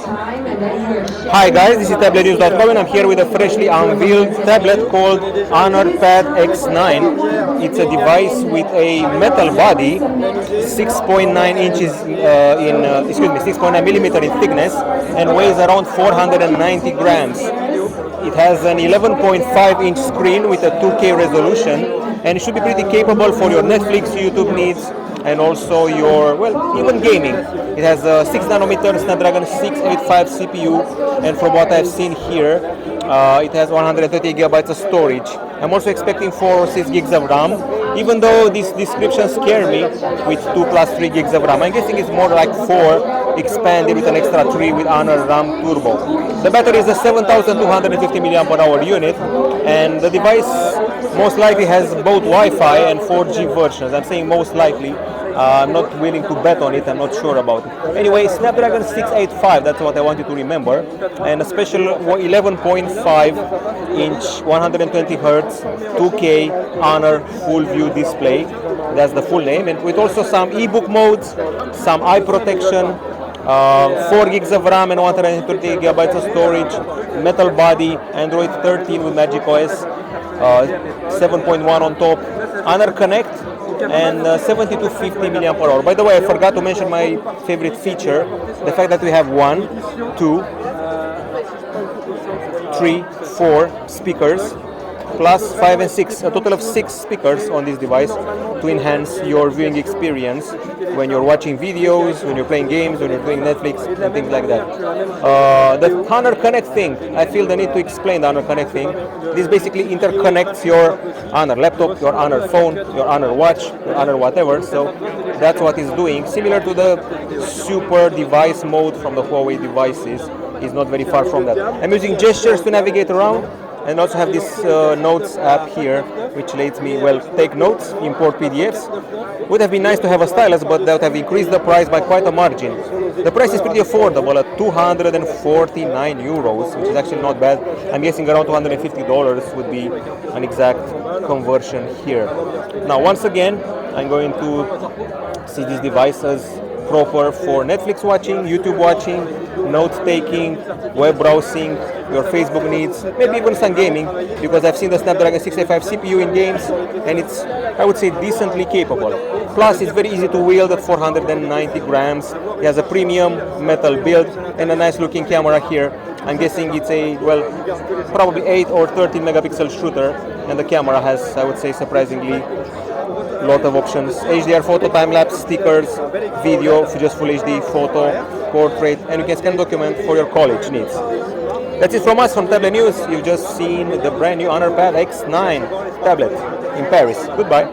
Hi guys, this is Tablet-News.com and I'm here with a freshly unveiled tablet called Pad X9. It's a device with a metal body, 6.9 inches 6.9 millimeter in thickness, and weighs around 490 grams. It has an 11.5 inch screen with a 2K resolution, and it should be pretty capable for your Netflix, YouTube needs, and also your, well, even gaming. It has a 6 nanometer Snapdragon 685 CPU, and from what I've seen here, it has 130 gigabytes of storage. I'm also expecting 4 or 6 gigs of RAM, even though these descriptions scare me with 2 plus 3 gigs of RAM. I'm guessing it's more like 4 expanded with an extra 3 with Honor RAM Turbo. The battery is a 7250 mAh unit, and the device most likely has both Wi-Fi and 4G versions. I'm saying most likely. I'm not willing to bet on it, I'm not sure about it. Anyway, Snapdragon 685, that's what I want you to remember. And a special 11.5 inch, 120 Hz, 2K Honor full view display. That's the full name. And with also some ebook modes, some eye protection, 4 gigs of RAM and 130 gigabytes of storage, metal body, Android 13 with Magic OS, 7.1 on top, Honor Connect, and 7250 mAh. By the way, I forgot to mention my favorite feature, the fact that we have 1, 2, 3, 4 speakers, plus 5 and 6, a total of 6 speakers on this device to enhance your viewing experience when you're watching videos, when you're playing games, when you're doing Netflix, and things like that. The Honor Connect thing, I feel the need to explain the Honor Connect thing. This basically interconnects your Honor laptop, your Honor phone, your Honor watch, your Honor whatever, so that's what it's doing. Similar to the super device mode from the Huawei devices, is not very far from that. I'm using gestures to navigate around, and also have this notes app here, which lets me, well, take notes, import PDFs. Would have been nice to have a stylus, but that would have increased the price by quite a margin. The price is pretty affordable at 249 euros, which is actually not bad. I'm guessing around $250 would be an exact conversion here. Now, once again, I'm going to see this device as proper for Netflix watching, YouTube watching, note-taking, web browsing, your Facebook needs, maybe even some gaming, because I've seen the Snapdragon 685 CPU in games, and it's, I would say, decently capable. Plus, it's very easy to wield at 490 grams. It has a premium metal build and a nice-looking camera here. I'm guessing it's a, well, probably 8 or 13 megapixel shooter, and the camera has, I would say, surprisingly lot of options. HDR photo, time-lapse, stickers, video, just full HD, photo, portrait, and you can scan document for your college needs. That's it from us from Tablet News. You've just seen the brand new Pad X9 tablet in Paris. Goodbye.